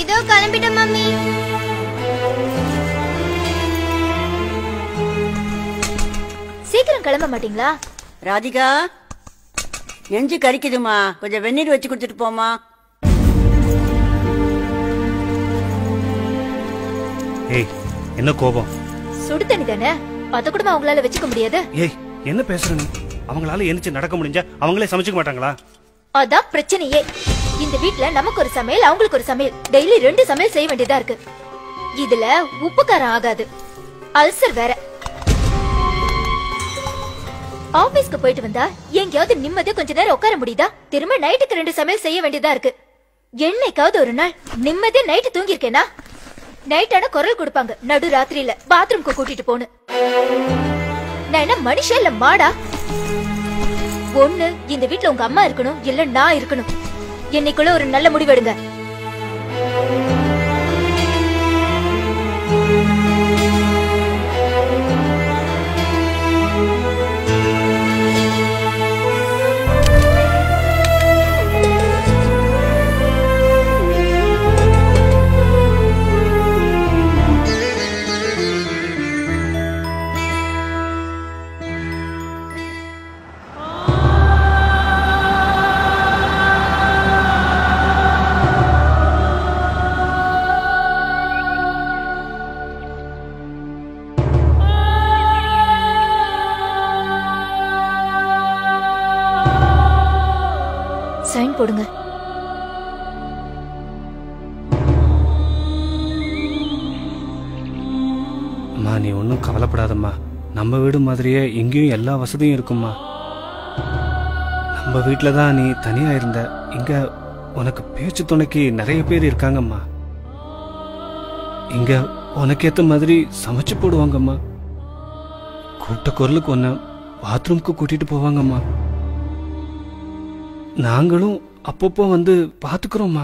இதோ கிளம்பிட்டேன் மம்மி. சீக்கிரம் கிளம்ப மாட்டீங்களா? ராதிகா, நெஞ்சு கறிக்குதுமா, கொஞ்சம் வெந்நீர் வச்சு கொடுத்துட்டு போமா. ஏய், என்ன கோபம்? சுடு தண்ணி தானே, அத கூட அவங்களால வச்சுக்க முடியாது. ஏய், என்ன பேசுற நீ? அவங்களால எந்திரிச்சு நடக்க முடிஞ்சா அவங்களே சமைச்சுக்க மாட்டாங்களா? அதான் பிரச்சனையே. இந்த வீட்ல நமக்கு ஒரு சமையல், அவங்களுக்கு ஒரு சமையல், டெய்லி 2 சமையல் செய்ய வேண்டியதா இருக்கு. இதுல உப்பு காரம் ஆகாது, அல்சர் வேற. ஆபீஸ்க்கு போயிட்டு வந்தா எங்கயாவது நிம்மதியா கொஞ்ச நேரம் உட்கார முடியுதா? திரும்ப நைட்டுக்கு 2 சமையல் செய்ய வேண்டியதா இருக்கு. என்னைக்காவது ஒரு நாள் நிம்மதியா நைட்டு தூங்கிருக்கேனா? நைட்டான குரல் கொடுப்பாங்க, நடு ராத்திரியில பாத்ரூம்க்கு கூட்டிட்டு போன்னு. நான் என்ன மனுஷன் இல்ல மாடா? ஒண்ணு இந்த வீட்ல உங்க அம்மா இருக்கணும், இல்ல நான் இருக்கணும். என்னைக்குள்ள ஒரு நல்ல முடிவெடுங்க. சைன் போடுங்க. அம்மா, நீ ஒன்றும் கவலைப்படாதம்மா. நம்ம வீடு மாதிரியே இங்கேயும் எல்லா வசதியும் இருக்கும்மா. நம்ம வீட்டில் தான் நீ தனியா இருந்த. இங்க உனக்கு பேச்சு துணைக்கு நிறைய பேர் இருக்காங்கம்மா. இங்க உனக்கேத்த மாதிரி சமைச்சு போடுவாங்கம்மா. கூட்ட குரலுக்கு ஒன்ன பாத்ரூம்க்கு கூட்டிட்டு போவாங்கம்மா. நாங்களும் அப்பப்போ வந்து பாத்துக்கிறோம்மா.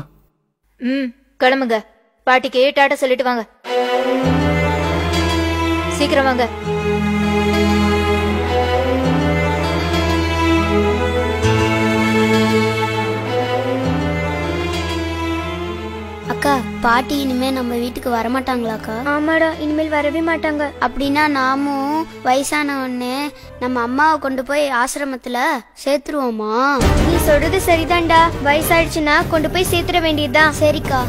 கிளம்புங்க. பாட்டிக்கு டாட்டா சொல்லிட்டு வாங்க. சீக்கிரம் வாங்க. அக்கா, பாட்டி இனிமே நம்ம வீட்டுக்கு வரமாட்டாங்களாக்கா? ஆமாடா, இனிமேல் வரவே மாட்டாங்க. அப்படின்னா நாமும் வயசான உடனே நம்ம அம்மாவை கொண்டு போய் ஆசிரமத்துல சேர்த்துருவோமா? நீ சொல்றது சரிதான்டா. வயசாயிடுச்சுன்னா கொண்டு போய் சேர்த்துட வேண்டியதுதான். சரிக்கா.